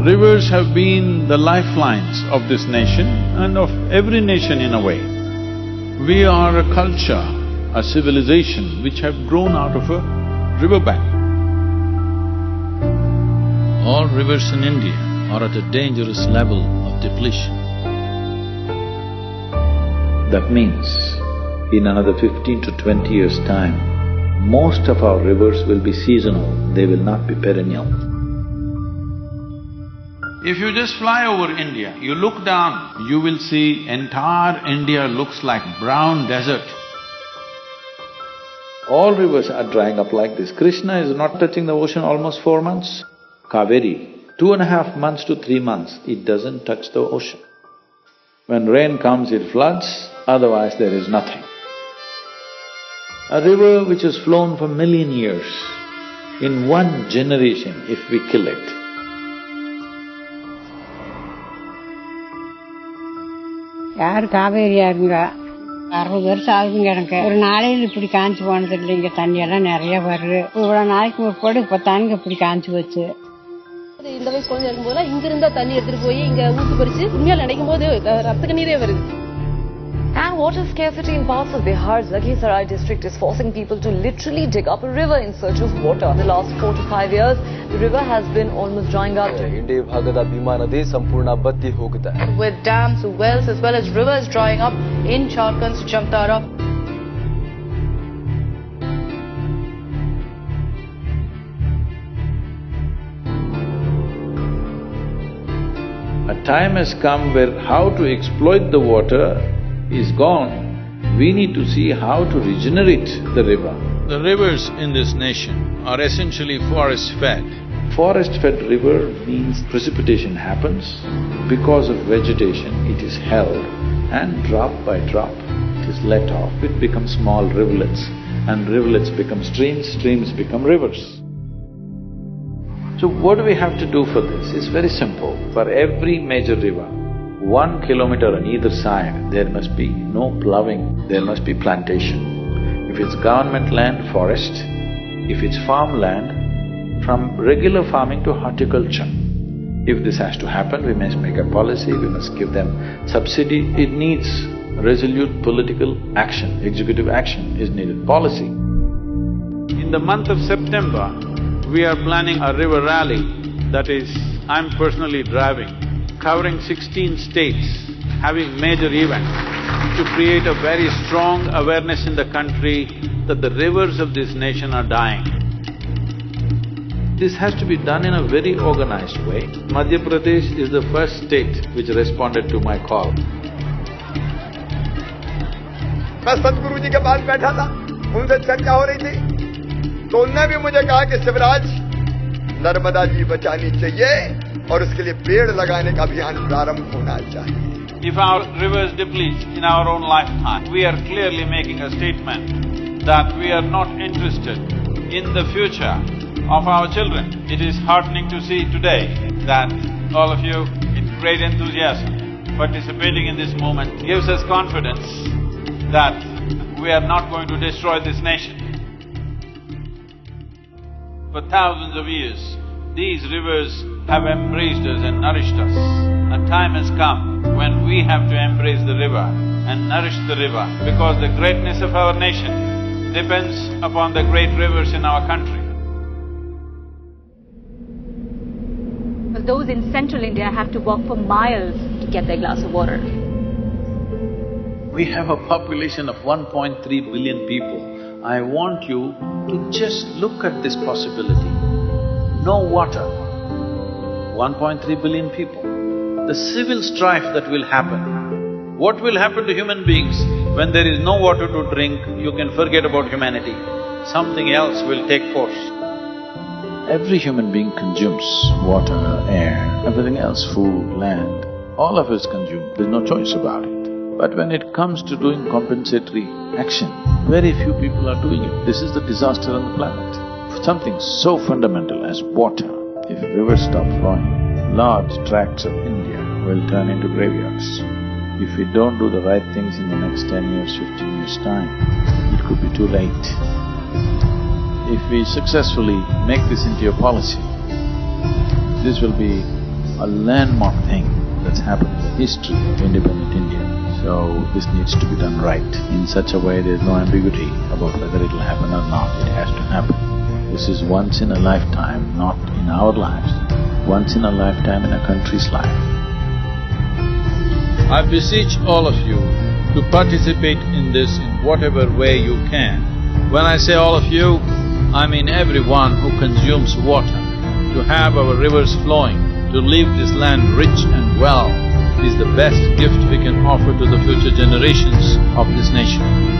Rivers have been the lifelines of this nation and of every nation in a way. We are a culture, a civilization which have grown out of a riverbank. All rivers in India are at a dangerous level of depletion. That means, in another 15 to 20 years' time, most of our rivers will be seasonal, they will not be perennial. If you just fly over India, you look down, you will see entire India looks like brown desert. All rivers are drying up like this. Krishna is not touching the ocean almost 4 months. Kaveri, 2.5 months to 3 months, it doesn't touch the ocean. When rain comes, it floods, otherwise there is nothing. A river which has flown for 1,000,000 years, in one generation, if we kill it, யார் காவேரியாருங்க 60 வருஷம் ஆகுதுங்க எனக்கு. ஒரு நாளையில் இப்படி காஞ்சி போனது இல்லைங்க. தண்ணியெல்லாம் நிறைய வருது. இவ்வளோ நாளைக்கு முற்போடு இப்போ தானுங்க இப்படி காஞ்சி வச்சு. இந்த வயசு குழந்தை இருக்கும்போது இங்க இருந்தா தண்ணி எடுத்துட்டு போய் இங்க ஊத்து பறிச்சு உண்மையா நினைக்கும் போது ரத்த கண்ணீரே வருது. And water scarcity in parts of Bihar's Lakhisarai district is forcing people to literally dig up a river in search of water. In the last 4 to 5 years, the river has been almost drying up. ಇಂಡಿ ಭಾಗದ ಭೀಮಾ ನದಿ ಸಂಪೂರ್ಣ ಬತ್ತಿ ಹೋಗಿದೆ. With dams, wells as well as rivers drying up in Jharkhand's Jamtara. a time has come where how to exploit the water is gone. We need to see how to regenerate the river. The rivers in this nation are essentially forest-fed. Forest-fed river means precipitation happens. Because of vegetation, it is held and drop by drop, it is let off. It becomes small rivulets and rivulets become streams, streams become rivers. So what do we have to do for this? It's very simple. For every major river, 1 kilometer on either side, there must be no ploughing, there must be plantation. If it's government land, forest. If it's farmland, from regular farming to horticulture. If this has to happen, we must make a policy, we must give them subsidy. It needs resolute political action, executive action is needed, policy. In the month of September, we are planning a river rally, that is, I'm personally driving, covering 16 states, having major events to create a very strong awareness in the country that the rivers of this nation are dying. This has to be done in a very organized way. Madhya Pradesh is the first state which responded to my call. मैं सतगुरु जी के पास बैठा था, उनसे चर्चा हो रही थी, तो उनने भी मुझे कहा कि शिवराज, नर्मदा जी बचानी चाहिए और उसके लिए पेड़ लगाने का अभियान प्रारंभ होना चाहिए। If our rivers deplete in our own lifetime, we are clearly making a statement that we are not interested in the future of our children. It is heartening to see today that all of you, with great enthusiasm, participating in this movement gives us confidence that we are not going to destroy this nation. For thousands of years, these rivers have embraced us and nourished us. A time has come when we have to embrace the river and nourish the river, because the greatness of our nation depends upon the great rivers in our country. But those in central India have to walk for miles to get their glass of water. We have a population of 1.3 billion people. I want you to just look at this possibility. No water, 1.3 billion people. The civil strife that will happen. What will happen to human beings when there is no water to drink? You can forget about humanity. Something else will take course. Every human being consumes water, air, everything else, food, land. All of us consume, there's no choice about it. But when it comes to doing compensatory action, very few people are doing it. This is the disaster on the planet. Something so fundamental as water, if rivers stop flowing, large tracts of India will turn into graveyards. If we don't do the right things in the next 10 years, 15 years' time, it could be too late. If we successfully make this into a policy, this will be a landmark thing that's happened in the history of independent India. So this needs to be done right. In such a way there's no ambiguity about whether it'll happen or not. It has to happen. This is once in a lifetime, not in our lives. Once in a lifetime in a country's life. I beseech all of you to participate in this in whatever way you can. When I say all of you, I mean everyone who consumes water. To have our rivers flowing, to leave this land rich and well, is the best gift we can offer to the future generations of this nation.